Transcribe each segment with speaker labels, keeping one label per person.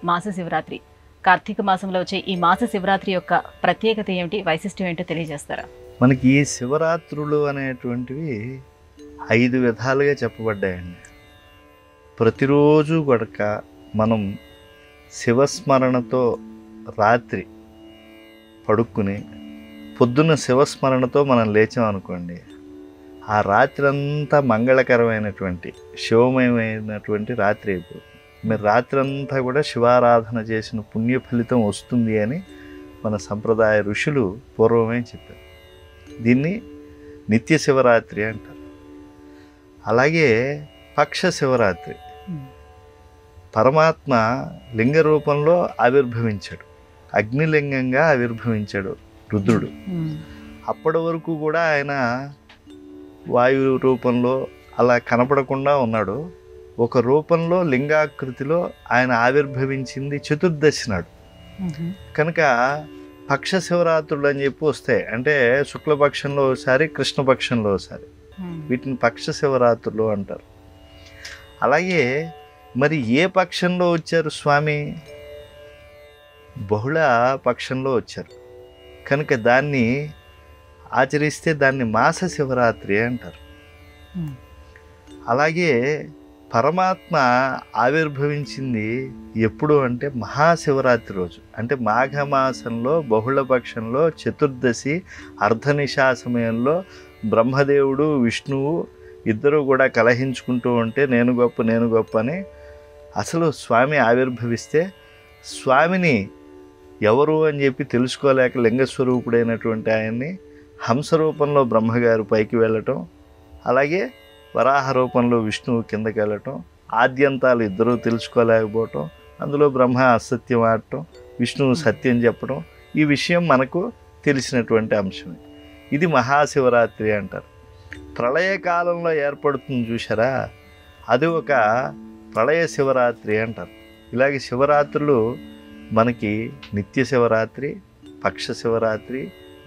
Speaker 1: మాస శివరాత్రి. కార్తీక మాసంలో వచ్చే ఈ మాస శివరాత్రి యొక్క ప్రత్యేకత ఏమిటి, వైశిష్ట్యం ఏంటో తెలియజేస్తారా?
Speaker 2: మనకి ఈ శివరాత్రులు అనేటువంటివి 5 విధాలుగా చెప్పబడ్డాయండి. ప్రతిరోజు గడక మనం శివస్మరణతో రాత్రి పడుక్కుని పొద్దున్న శివస్మరణతో మనం లేచామనుకోండి, ఆ రాత్రి అంతా మంగళకరమైనటువంటి శివమయమైనటువంటి రాత్రి అయిపోతుంది. మీరు రాత్రి అంతా కూడా శివారాధన చేసిన పుణ్య ఫలితం వస్తుంది అని మన సంప్రదాయ ఋషులు పూర్వమే చెప్పారు. దీన్ని నిత్య శివరాత్రి అంటారు. అలాగే పక్ష శివరాత్రి, పరమాత్మ లింగ రూపంలో ఆవిర్భవించాడు, అగ్నిలింగంగా ఆవిర్భవించాడు రుద్రుడు. అప్పటి వరకు కూడా ఆయన వాయు రూపంలో అలా కనపడకుండా ఉన్నాడు. ఒక రూపంలో లింగాకృతిలో ఆయన ఆవిర్భవించింది చతుర్దశి నాడు. కనుక పక్ష శివరాత్రులు అని చెప్పి వస్తాయి. అంటే శుక్లపక్షంలో ఒకసారి, కృష్ణపక్షంలో ఒకసారి. వీటిని పక్ష శివరాత్రులు అంటారు. అలాగే మరి ఏ పక్షంలో వచ్చారు స్వామి? బహుళ పక్షంలో వచ్చారు. కనుక దాన్ని ఆచరిస్తే దాన్ని మాస శివరాత్రి అంటారు. అలాగే పరమాత్మ ఆవిర్భవించింది ఎప్పుడు అంటే మహాశివరాత్రి రోజు. అంటే మాఘమాసంలో బహుళపక్షంలో చతుర్దశి అర్ధనిశా సమయంలో బ్రహ్మదేవుడు విష్ణువు ఇద్దరు కూడా కలహించుకుంటూ ఉంటే నేను గొప్ప అని అసలు స్వామి ఆవిర్భవిస్తే స్వామిని ఎవరు అని చెప్పి తెలుసుకోలేక లింగస్వరూపుడైనటువంటి ఆయన్ని హంస రూపంలో బ్రహ్మగారు పైకి వెళ్ళటం, అలాగే వరాహ రూపంలో విష్ణువు కిందకి వెళ్ళటం, ఆద్యంతాలు ఇద్దరూ తెలుసుకోలేకపోవటం, అందులో బ్రహ్మ అసత్యం ఆడటం, విష్ణువు సత్యం చెప్పడం, ఈ విషయం మనకు తెలిసినటువంటి అంశమే. ఇది మహాశివరాత్రి అంటారు. ప్రళయకాలంలో ఏర్పడుతుంది చూసారా, అది ఒక ప్రళయ శివరాత్రి అంటారు. ఇలాగే శివరాత్రులు మనకి నిత్య శివరాత్రి, పక్ష శివరాత్రి,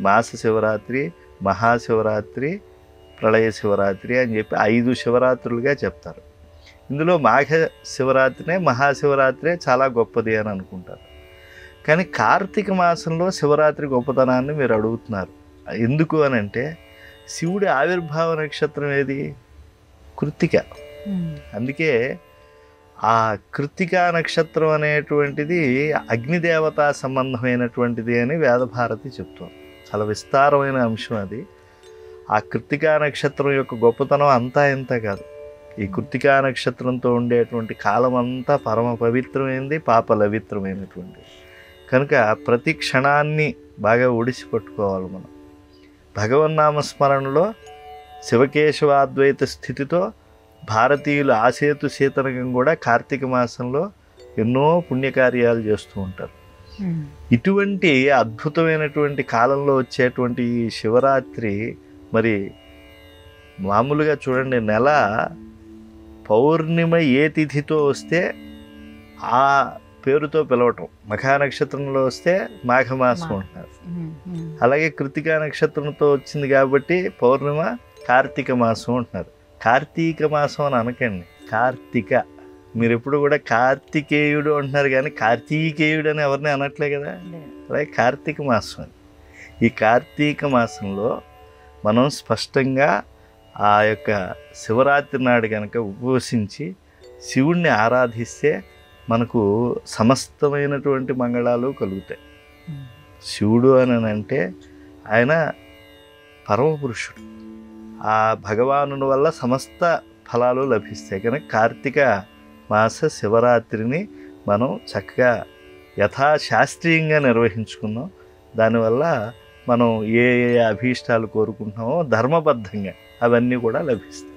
Speaker 2: మాస శివరాత్రి, మహాశివరాత్రి, ప్రళయ శివరాత్రి అని చెప్పి 5 శివరాత్రులుగా చెప్తారు. ఇందులో మాఘ శివరాత్రినే మహాశివరాత్రే చాలా గొప్పది అని అనుకుంటారు. కానీ కార్తీక మాసంలో శివరాత్రి గొప్పతనాన్ని మీరు అడుగుతున్నారు. ఎందుకు అని అంటే శివుడి ఆవిర్భావ నక్షత్రం ఏది? కృత్తిక. అందుకే ఆ కృత్తికా నక్షత్రం అనేటువంటిది అగ్నిదేవతా సంబంధమైనటువంటిది అని వేదభారతి చెప్తుంది. చాలా విస్తారమైన అంశం అది. ఆ కృత్తికా నక్షత్రం యొక్క గొప్పతనం అంతా ఇంత కాదు. ఈ కృత్తికా నక్షత్రంతో ఉండేటువంటి కాలం అంతా పరమ పవిత్రమైనది, పాపలవిత్రమైనటువంటిది. కనుక ప్రతి క్షణాన్ని బాగా ఒడిసి పట్టుకోవాలి మనం. భగవన్నామస్మరణలో శివకేశవాద్వైత స్థితితో భారతీయులు ఆసేతు శీతనకం కూడా కార్తీక మాసంలో ఎన్నో పుణ్యకార్యాలు చేస్తూ ఉంటారు. ఇటువంటి అద్భుతమైనటువంటి కాలంలో వచ్చేటువంటి ఈ శివరాత్రి మరి మామూలుగా చూడండి, నెల పౌర్ణిమ ఏ తిథితో వస్తే ఆ పేరుతో పిలవటం. మఖా నక్షత్రంలో వస్తే మాఘమాసం అంటున్నారు. అలాగే కృతికా నక్షత్రంతో వచ్చింది కాబట్టి పౌర్ణిమ కార్తీక మాసం అంటున్నారు. కార్తీక మాసం అని అనకండి, కార్తీక. మీరు ఎప్పుడు కూడా కార్తికేయుడు అంటున్నారు కానీ కార్తీకేయుడు అని ఎవరిని అనట్లే కదా. అలాగే కార్తీక మాసం అని. ఈ కార్తీక మాసంలో మనం స్పష్టంగా ఆ యొక్క శివరాత్రి నాడు కనుక ఉపవసించి శివుణ్ణి ఆరాధిస్తే మనకు సమస్తమైనటువంటి మంగళాలు కలుగుతాయి. శివుడు అని అంటే ఆయన పరమపురుషుడు. ఆ భగవానుని వల్ల సమస్త ఫలాలు లభిస్తాయి. కనుక కార్తీక మాస శివరాత్రిని మనం చక్కగా యథాశాస్త్రీయంగా నిర్వహించుకున్నాం. దానివల్ల మనం ఏ ఏ అభీష్టాలు కోరుకుంటున్నామో ధర్మబద్ధంగా అవన్నీ కూడా లభిస్తాయి.